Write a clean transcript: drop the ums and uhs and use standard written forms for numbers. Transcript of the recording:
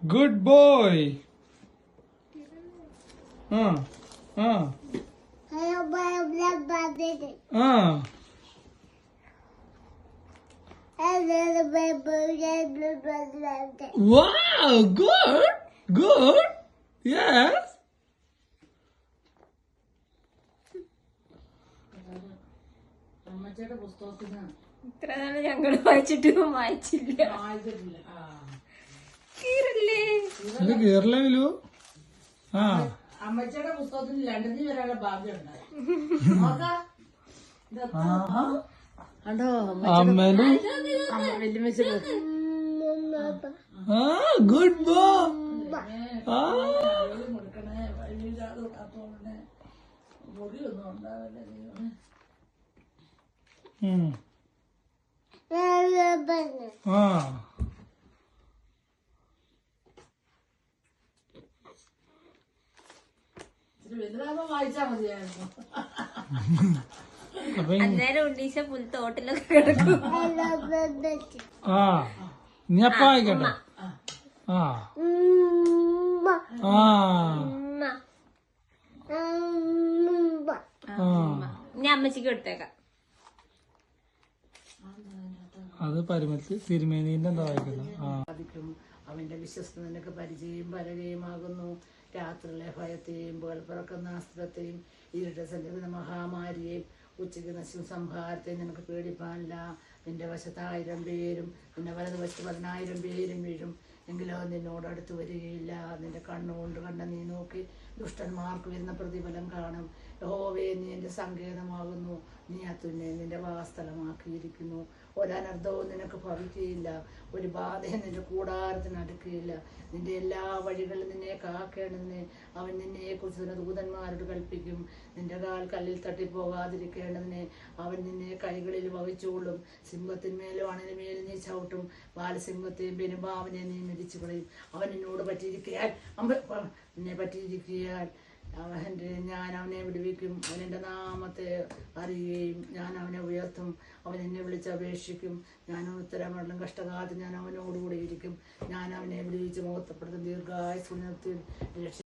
Good boy. Ah. Ah. Ah. Wow, good. Good. Yes. ഇത്ര നാളെ ഞങ്ങള് വായിച്ചിട്ടും വായിച്ചില്ല. കീറല്ലേ ഇത് കേരള വിലു ആ അമ്മച്ചിയുടെ പുസ്തകത്തിൽ ലണ്ടനിൽ വരാനുള്ള ഭാഗ്യം ഉണ്ടായി. അമ്മേലു ഗുഡ് ബോ കൊടുക്കണേ വഴിയില്ലാതെ കാത്തോളണേ. പൊടിയൊന്നും ഉണ്ടാവില്ല ദൈവമേ. ആ ഇച്ചിരി വലുതാകുമ്പോ വായിച്ചാ മതിയായിരുന്നു. അന്നേരം ഉണ്ണീശ പുൽത്തോട്ടിലൊക്കെ കിടക്കും. ആ ഇനി അപ്പ വായിക്കട്ടെ. ആ ആ ഞാൻ അമ്മച്ചിക്ക് കൊടുത്തേക്കാം. അത് പരിമത്തി തിരുമേനീന്റെ എന്താ വായിക്കുന്നത്. ആ അവന്റെ വിശ്വസ്ത നിനക്ക് പരിചയം പലകയുമാകുന്നു. രാത്രിയിലെ ഭയത്തെയും പകൽ പിറക്കുന്ന അസ്ത്രത്തെയും ഇരുട്ട സഞ്ചരിക്കുന്ന മഹാമാരിയെയും ഉച്ചയ്ക്ക് നശിക്കും സംഹാരത്തെയും നിനക്ക് പേടിപ്പാനില്ല. നിന്റെ വശത്ത് 1000 പേരും നിന്റെ വലതുവശത്ത് 10,000 പേരും വീഴും, എങ്കിലോ നിന്നോട് അടുത്ത് വരികയില്ല. നിന്റെ കണ്ണുകൊണ്ട് കണ്ട നീ നോക്കി ദുഷ്ടന്മാർക്ക് വരുന്ന പ്രതിഫലം കാണും. യഹോവേ, നീ എന്റെ സങ്കേതമാകുന്നു. നീ അത്തുന്നെ നിന്റെ വാസസ്ഥലമാക്കിയിരിക്കുന്നു. ഒരനർത്ഥവും നിനക്ക് ഭവിക്കുകയില്ല, ഒരു ബാധയും നിന്റെ കൂടാരത്തിന് അടുക്കുകയില്ല. നിന്റെ എല്ലാ വഴികളിലും നിന്നെ കാക്കേണ്ടതിന് അവൻ നിന്നെക്കുറിച്ച് തന്നെ ദൂതന്മാരോട് കൽപ്പിക്കും. നിന്റെ കാൽ കല്ലിൽ തട്ടിപ്പോകാതിരിക്കേണ്ടതിന് അവൻ നിന്നെ കൈകളിൽ വഹിച്ചുകൊള്ളും. സിംഹത്തിന്മേലും അണലിന്മേലും നീ ചവിട്ടും. ബാലസിംഹത്തെയും പെരുമ്പാവിനെയും നീ മിതിച്ചു കളയും. അവൻ നിന്നോട് പറ്റിയിരിക്കയാൽ നിന്നെ പറ്റിയിരിക്കയാൽ ഞാൻ അവനെ വിടുവിക്കും. അവൻ എൻ്റെ നാമത്തെ അറിയുകയും ഞാൻ അവനെ ഉയർത്തും. അവൻ എന്നെ വിളിച്ചപേക്ഷിക്കും. ഞാൻ ഉത്തരമരണം കഷ്ടകാലത്ത് ഞാൻ അവനോടുകൂടി ഇരിക്കും. ഞാൻ അവനെ വിടുവിച്ച് മഹത്വപ്പെടുത്തും. ദീർഘായുസ്സും